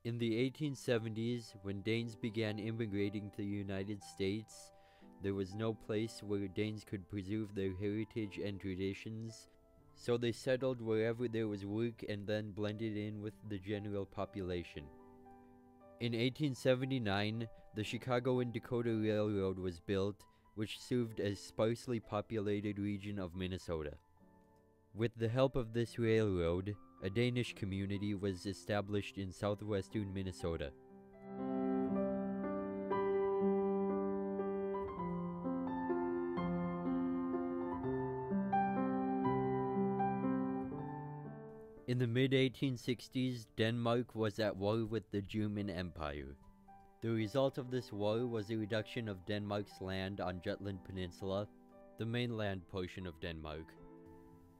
In the 1870s, when Danes began immigrating to the United States, there was no place where Danes could preserve their heritage and traditions, so they settled wherever there was work and then blended in with the general population. In 1879, the Chicago and Dakota Railroad was built, which served a sparsely populated region of Minnesota. With the help of this railroad, a Danish community was established in southwestern Minnesota. In the mid-1860s, Denmark was at war with the German Empire. The result of this war was a reduction of Denmark's land on Jutland Peninsula, the mainland portion of Denmark.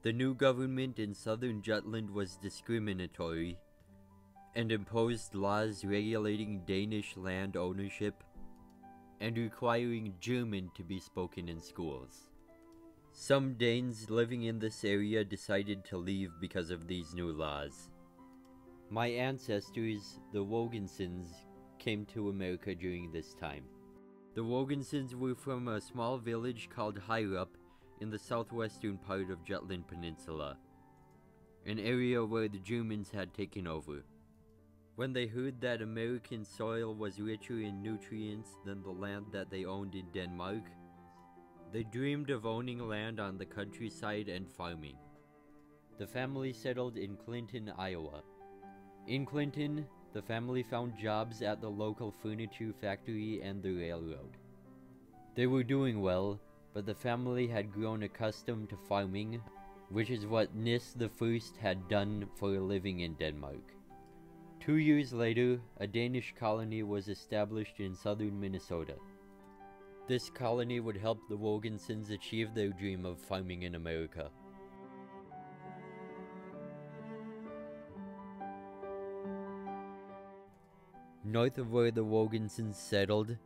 The new government in southern Jutland was discriminatory and imposed laws regulating Danish land ownership and requiring German to be spoken in schools. Some Danes living in this area decided to leave because of these new laws. My ancestors, the Wogensons, came to America during this time. The Wogensons were from a small village called Hyrup in the southwestern part of Jutland Peninsula, an area where the Germans had taken over. When they heard that American soil was richer in nutrients than the land that they owned in Denmark, they dreamed of owning land on the countryside and farming. The family settled in Clinton, Iowa. In Clinton, the family found jobs at the local furniture factory and the railroad. They were doing well, but the family had grown accustomed to farming, which is what Nis the First had done for a living in Denmark. 2 years later, a Danish colony was established in southern Minnesota. This colony would help the Wogensons achieve their dream of farming in America. North of where the Wogensons settled,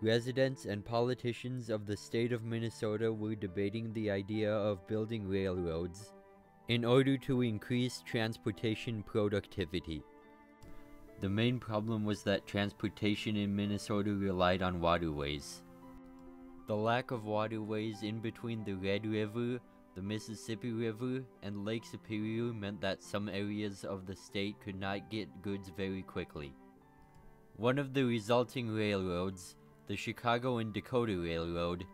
residents and politicians of the state of Minnesota were debating the idea of building railroads in order to increase transportation productivity. The main problem was that transportation in Minnesota relied on waterways. The lack of waterways in between the Red River, the Mississippi River, and Lake Superior meant that some areas of the state could not get goods very quickly. One of the resulting railroads, the Chicago and Dakota Railroad,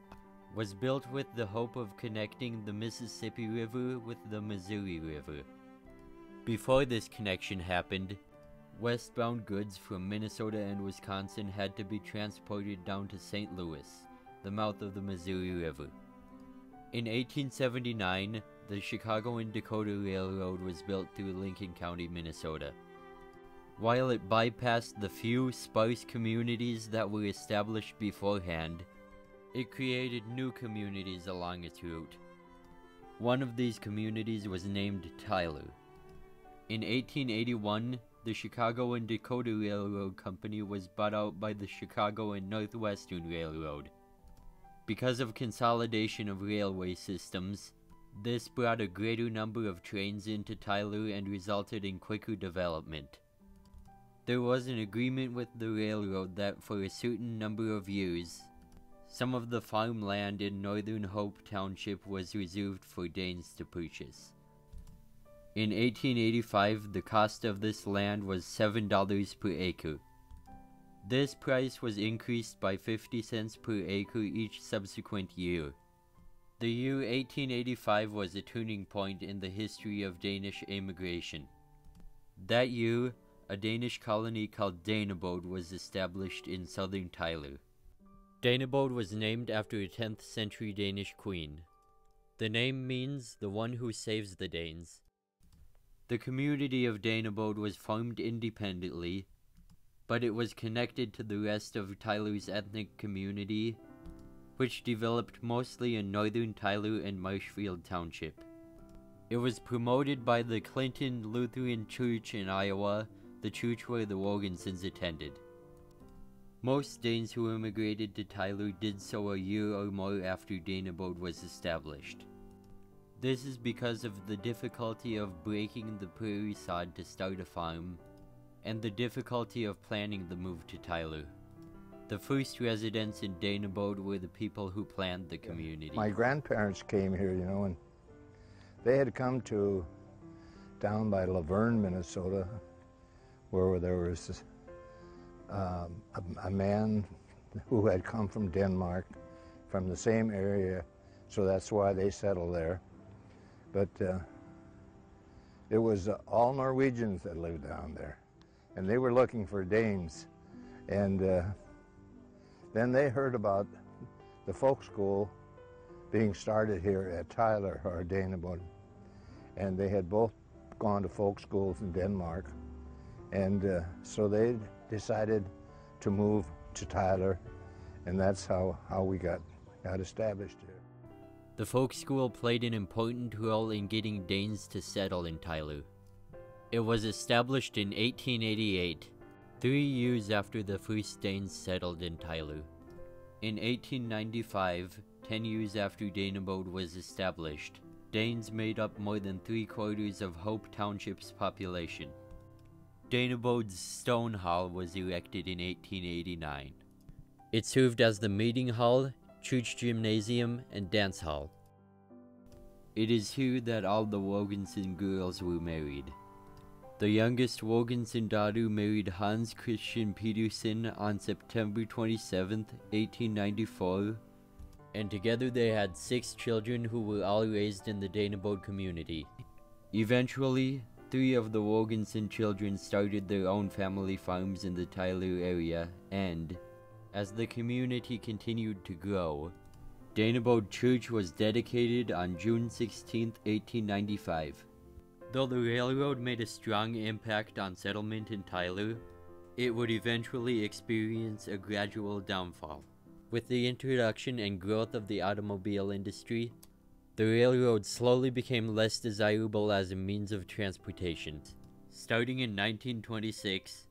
was built with the hope of connecting the Mississippi River with the Missouri River. Before this connection happened, westbound goods from Minnesota and Wisconsin had to be transported down to St. Louis, the mouth of the Missouri River. In 1879, the Chicago and Dakota Railroad was built through Lincoln County, Minnesota. While it bypassed the few sparse communities that were established beforehand, it created new communities along its route. One of these communities was named Tyler. In 1881, the Chicago and Dakota Railroad Company was bought out by the Chicago and Northwestern Railroad. Because of consolidation of railway systems, this brought a greater number of trains into Tyler and resulted in quicker development. There was an agreement with the railroad that for a certain number of years, some of the farmland in northern Hope Township was reserved for Danes to purchase. In 1885, the cost of this land was $7 per acre. This price was increased by 50 cents per acre each subsequent year. The year 1885 was a turning point in the history of Danish immigration. That year, a Danish colony called Danebod was established in southern Tyler. Danebod was named after a 10th century Danish queen. The name means the one who saves the Danes. The community of Danebod was formed independently, but it was connected to the rest of Tyler's ethnic community, which developed mostly in northern Tyler and Marshfield Township. It was promoted by the Clinton Lutheran Church in Iowa, the church where the Wogensons attended. Most Danes who immigrated to Tyler did so a year or more after Danebod was established. This is because of the difficulty of breaking the prairie sod to start a farm, and the difficulty of planning the move to Tyler. The first residents in Danabode were the people who planned the community. My grandparents came here, you know, and they had come to down by Laverne, Minnesota, where there was a man who had come from Denmark, from the same area, so that's why they settled there. But it was all Norwegians that lived down there, and they were looking for Danes. And then they heard about the folk school being started here at Tyler, or Danabode, and they had both gone to folk schools in Denmark, and so they decided to move to Tyler, and that's how we got established here. The folk school played an important role in getting Danes to settle in Tyler. It was established in 1888, 3 years after the first Danes settled in Tyler. In 1895, 10 years after Danabode was established, Danes made up more than 3/4 of Hope Township's population. Danabode's Stone Hall was erected in 1889. It served as the meeting hall, church gymnasium, and dance hall. It is here that all the Wogensen girls were married. The youngest Wogensen daughter married Hans Christian Pedersen on September 27, 1894, and together they had 6 children who were all raised in the Danabode community. Eventually, 3 of the Wogensen children started their own family farms in the Tyler area, and as the community continued to grow, Danabode Church was dedicated on June 16, 1895. Though the railroad made a strong impact on settlement in Tyler, it would eventually experience a gradual downfall. With the introduction and growth of the automobile industry, the railroad slowly became less desirable as a means of transportation. Starting in 1926,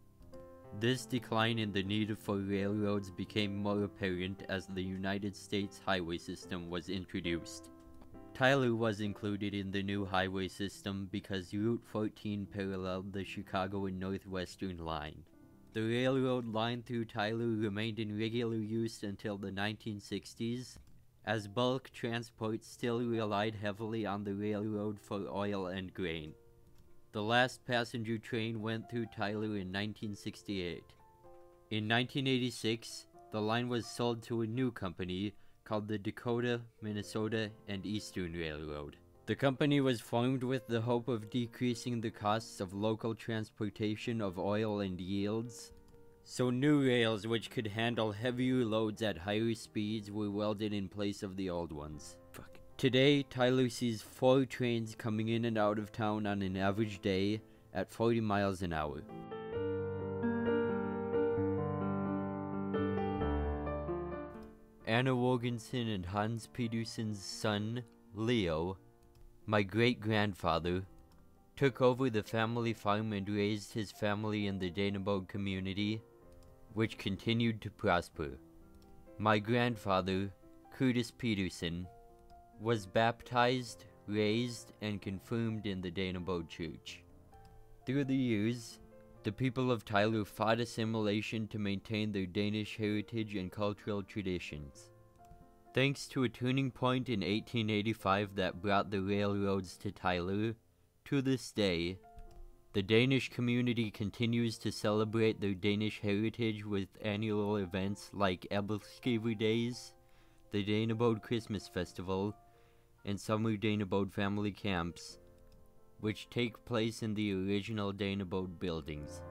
this decline in the need for railroads became more apparent as the United States highway system was introduced. Tyler was included in the new highway system because Route 14 paralleled the Chicago and Northwestern line. The railroad line through Tyler remained in regular use until the 1960s, as bulk transport still relied heavily on the railroad for oil and grain. The last passenger train went through Tyler in 1968. In 1986, the line was sold to a new company called the Dakota, Minnesota, and Eastern Railroad. The company was formed with the hope of decreasing the costs of local transportation of oil and yields, so new rails which could handle heavier loads at higher speeds were welded in place of the old ones. Today, Tyler sees 4 trains coming in and out of town on an average day at 40 miles an hour. Anna Wogensen and Hans Pedersen's son, Leo, my great-grandfather, took over the family farm and raised his family in the Danabode community, which continued to prosper. My grandfather, Curtis Pedersen, was baptized, raised, and confirmed in the Danabode Church. Through the years, the people of Tyler fought assimilation to maintain their Danish heritage and cultural traditions. Thanks to a turning point in 1885 that brought the railroads to Tyler, to this day, the Danish community continues to celebrate their Danish heritage with annual events like Aebleskiver Days, the Danabode Christmas Festival, and summer Danabode family camps, which take place in the original Danabode buildings.